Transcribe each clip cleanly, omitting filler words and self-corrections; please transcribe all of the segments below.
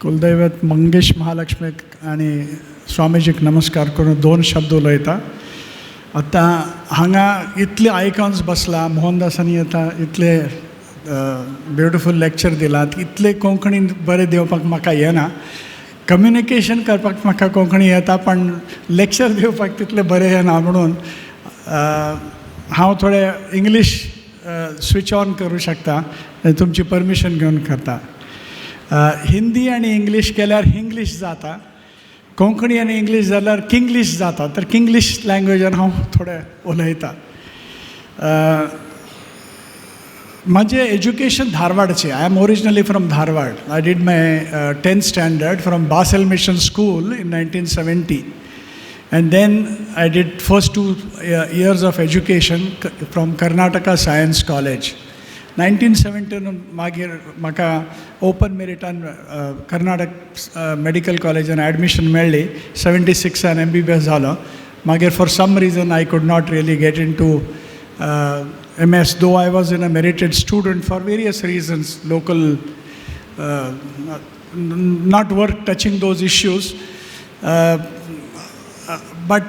कुलदैवत मंगेश महालक्ष्मीक आणि स्वामीजीक नमस्कार करून दोन शब्द उलयता. आतां हांगा इतले आयकॉन्स बसला, मोहनदासांनी आतां इतले ब्युटिफूल लेक्चर दिलात, इतले कोंकणीन बरें दिवपाक म्हाका येना. कम्युनिकेशन करपाक म्हाका कोंकणी येता, पण लेक्चर दिवपाक तितले बरें येना, म्हणून हांव थोडें इंग्लीश स्विच ऑन करूं शकता, तुमची परमिशन घेवन करता. हिंदी आनी इंग्लीश केल्यार हिंग्लीश जाता, कोंकणी आनी इंग्लीश जाल्यार किंग्लीश जाता. तर किंग्लीश लँग्वेजान हांव थोडें उलयतां. म्हजें एज्युकेशन धारवाडचें. I am originally from Dharwad. I did my 10th standard from Basel mission school in 1970. And then I did first 2 years of education from Karnataka Science College. 1970 मागीर म्हाका ओपन मेरिटान कर्नाटक मेडिकल कॉलेजान एडमिशन मेळ्ळी. 76 MBBS जालो. मागीर for some reason I could not really get into MS, though I was a merited student for various reasons, local, not worth touching those issues. But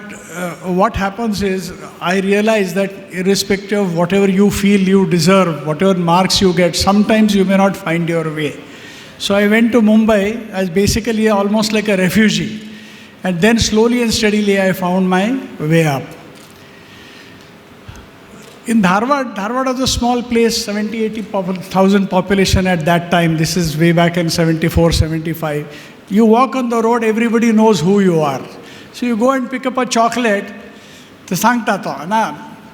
what happens is, I realize that irrespective of whatever you feel you deserve, whatever marks you get, sometimes you may not find your way. So I went to Mumbai as basically almost like a refugee. And then slowly and steadily I found my way up. In Dharwad was a small place, 70,000 population at that time. This is way back in 74, 75. You walk on the road, everybody knows who you are. So you go and pick up a chocolate, to सांगता तो ना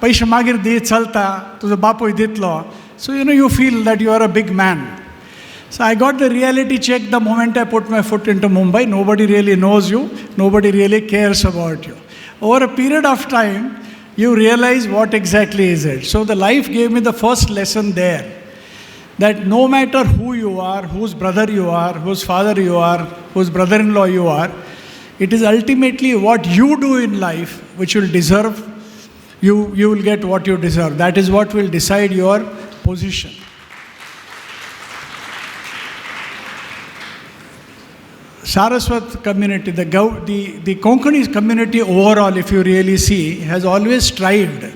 पैसे मागीर दी चलता, तुजो बापूय दितलो. So you feel that you are a big man. So I got the reality check the moment I put my foot into Mumbai. Nobody really knows you, nobody really cares about you. Over a period of time, you realize what exactly is it. So the life gave me the first lesson there, that no matter who you are, whose brother you are, whose father you are, whose brother-in-law you are, it is ultimately what you do in life which will deserve, you will get what you deserve. That is what will decide your position. Saraswat community, the Konkani community overall, if you really see, has always strived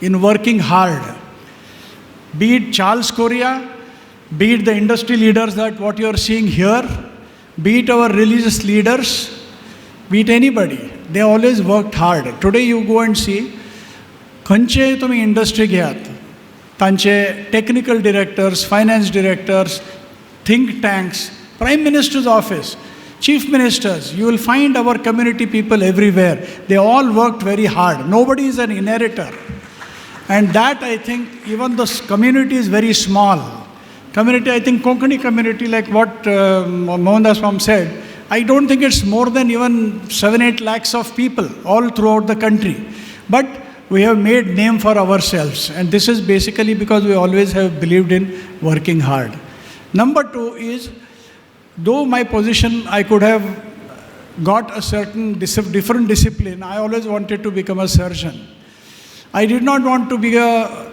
in working hard. Be it Charles Correa, be it the industry leaders that what you are seeing here, be it our religious leaders, be it anybody, they always worked hard. Today you go and see, खंयचे तुम्ही industry घेयात, तांचे technical directors, finance directors, think tanks, prime minister's office, chief ministers, you will find our community people everywhere. They all worked very hard. Nobody is an inheritor. And that, I think, even the community is very small. Community, I think Konkani community, like what Mohandas Swam said, I don't think it's more than even 7-8 lakhs of people all throughout the country. But we have made name for ourselves. And this is basically because we always have believed in working hard. Number 2 is, though my position, I could have got a certain different discipline, I always wanted to become a surgeon. I did not want to be a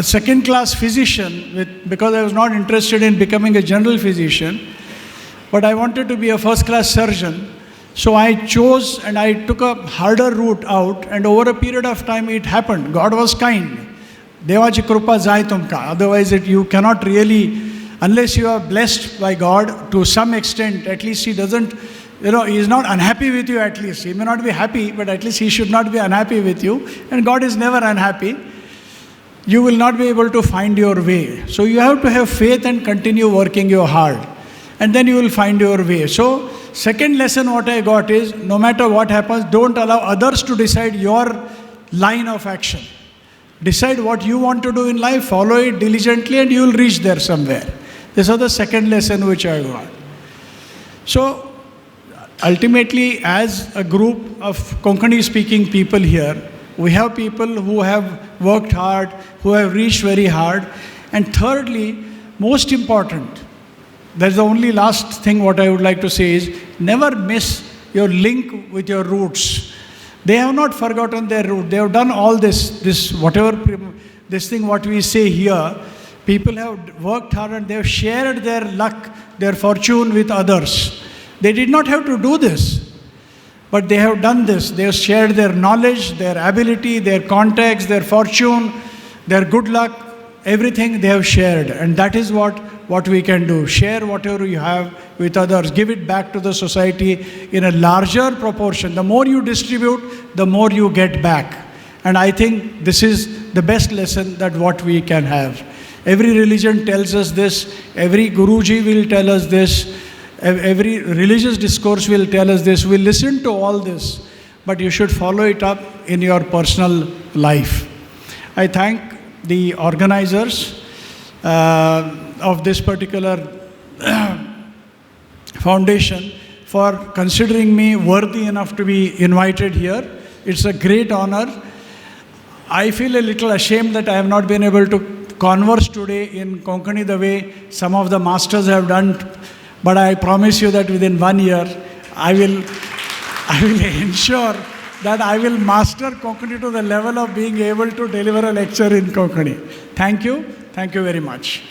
second-class physician because I was not interested in becoming a general physician, but I wanted to be a first-class surgeon. So I chose and I took a harder route out, and over a period of time it happened. God was kind. Devachi Krupa Jai Tumka. Otherwise you cannot really, unless you are blessed by God to some extent, at least He doesn't, He is not unhappy with you at least. He may not be happy, but at least He should not be unhappy with you. And God is never unhappy. You will not be able to find your way. So you have to have faith and continue working your hard. And then you will find your way. So second lesson what I got is, no matter what happens, don't allow others to decide your line of action. Decide what you want to do in life, follow it diligently, and you will reach there somewhere. This was the second lesson which I got. So, ultimately, as a group of Konkani speaking people here, we have people who have worked hard, who have reached very hard. And thirdly, most important, that's the only last thing what I would like to say is, never miss your link with your roots. They have not forgotten their root. They have done all this thing what we say here. People have worked hard and they have shared their luck their fortune with others. They did not have to do this, but they have done this. They have shared their knowledge, their ability, their contacts, their fortune, their good luck, everything they have shared. And that is what we can do. Share whatever you have with others. Give it back to the society in a larger proportion. The more you distribute, the more you get back. And I think this is the best lesson that what we can have. Every religion tells us this. Every Guruji will tell us this. Every religious discourse will tell us this. We'll listen to all this. But you should follow it up in your personal life. I thank the organizers of this particular foundation for considering me worthy enough to be invited here. It's a great honor. I feel a little ashamed that I have not been able to converse today in Konkani the way some of the masters have done, but I promise you that within 1 year, I will ensure that I will master Konkani to the level of being able to deliver a lecture in Konkani. Thank you very much.